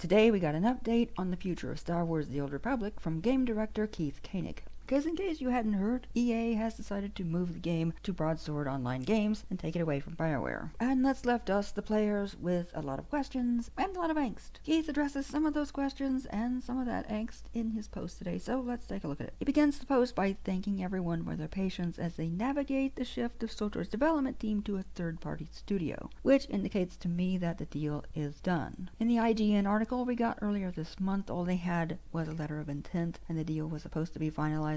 Today we got an update on the future of Star Wars The Old Republic from game director Keith Koenig. Because in case you hadn't heard, EA has decided to move the game to Broadsword Online Games and take it away from BioWare. And that's left us, the players, with a lot of questions and a lot of angst. Keith addresses some of those questions and some of that angst in his post today, so let's take a look at it. He begins the post by thanking everyone for their patience as they navigate the shift of SWTOR's development team to a third-party studio, which indicates to me that the deal is done. In the IGN article we got earlier this month, all they had was a letter of intent, and the deal was supposed to be finalized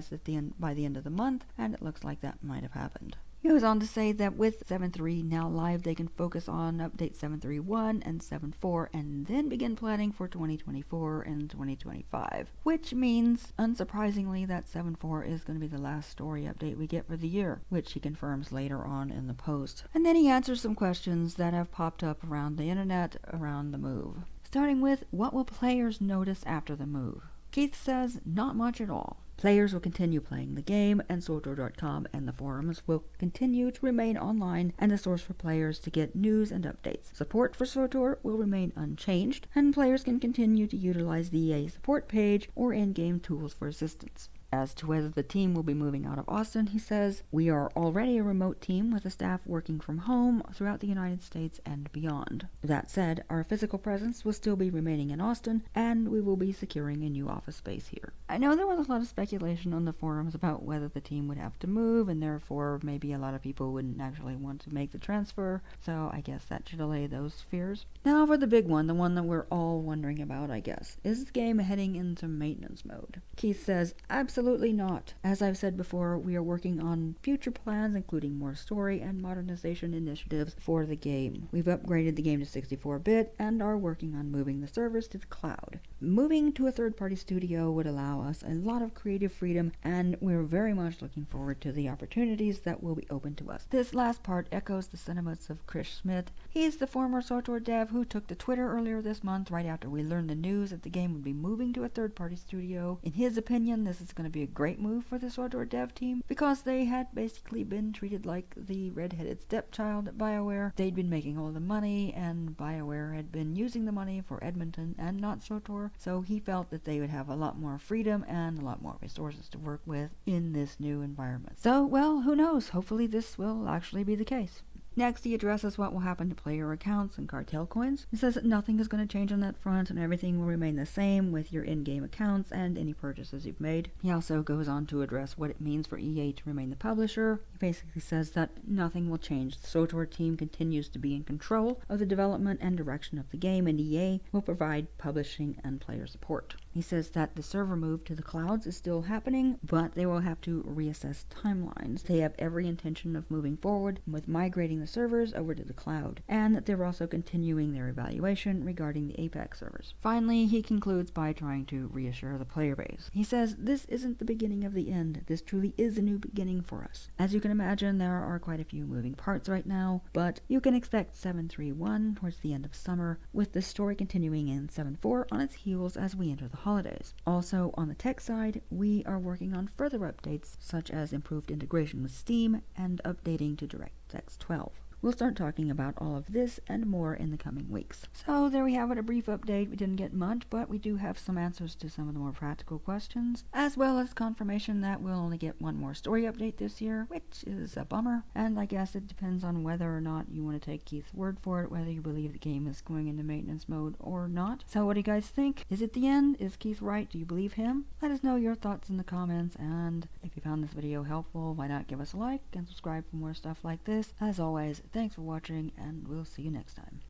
by the end of the month, and it looks like that might have happened. He goes on to say that with 7.3 now live, they can focus on update 7.3.1 and 7.4 and then begin planning for 2024 and 2025, which means, unsurprisingly, that 7.4 is going to be the last story update we get for the year, which he confirms later on in the post. And then he answers some questions that have popped up around the internet around the move. Starting with, what will players notice after the move? Keith says, not much at all. Players will continue playing the game, and SWTOR.com and the forums will continue to remain online and a source for players to get news and updates. Support for SWTOR will remain unchanged, and players can continue to utilize the EA support page or in-game tools for assistance. As to whether the team will be moving out of Austin, he says, we are already a remote team with the staff working from home throughout the United States and beyond. That said, our physical presence will still be remaining in Austin, and we will be securing a new office space here. I know there was a lot of speculation on the forums about whether the team would have to move, and therefore maybe a lot of people wouldn't actually want to make the transfer, so I guess that should allay those fears. Now for the big one, the one that we're all wondering about, I guess. Is the game heading into maintenance mode? Keith says, absolutely not. As I've said before, we are working on future plans, including more story and modernization initiatives for the game. We've upgraded the game to 64-bit and are working on moving the servers to the cloud. Moving to a third-party studio would allow us a lot of creative freedom, and we're very much looking forward to the opportunities that will be open to us. This last part echoes the sentiments of Chris Schmidt. He's the former SWTOR dev who took to Twitter earlier this month right after we learned the news that the game would be moving to a third-party studio. In his opinion, this is going to be a great move for the SWTOR dev team because they had basically been treated like the red-headed stepchild at BioWare. They'd been making all the money, and BioWare had been using the money for Edmonton and not SWTOR, so he felt that they would have a lot more freedom and a lot more resources to work with in this new environment. So, well, who knows? Hopefully this will actually be the case. Next, he addresses what will happen to player accounts and cartel coins. He says that nothing is going to change on that front and everything will remain the same with your in-game accounts and any purchases you've made. He also goes on to address what it means for EA to remain the publisher. He basically says that nothing will change. The SWTOR team continues to be in control of the development and direction of the game, and EA will provide publishing and player support. He says that the server move to the clouds is still happening, but they will have to reassess timelines. They have every intention of moving forward with migrating the servers over to the cloud, and that they're also continuing their evaluation regarding the Apex servers. Finally, he concludes by trying to reassure the player base. He says, this isn't the beginning of the end. This truly is a new beginning for us. As you can imagine, there are quite a few moving parts right now, but you can expect 7.3.1 towards the end of summer, with the story continuing in 7.4 on its heels as we enter the holidays. Also, on the tech side, we are working on further updates, such as improved integration with Steam and updating to DirectX 12. We'll start talking about all of this and more in the coming weeks. So there we have it, a brief update. We didn't get much, but we do have some answers to some of the more practical questions, as well as confirmation that we'll only get one more story update this year, which is a bummer. And I guess it depends on whether or not you want to take Keith's word for it, whether you believe the game is going into maintenance mode or not. So what do you guys think? Is it the end? Is Keith right? Do you believe him? Let us know your thoughts in the comments, and if you found this video helpful, why not give us a like and subscribe for more stuff like this. As always, thanks for watching, and we'll see you next time.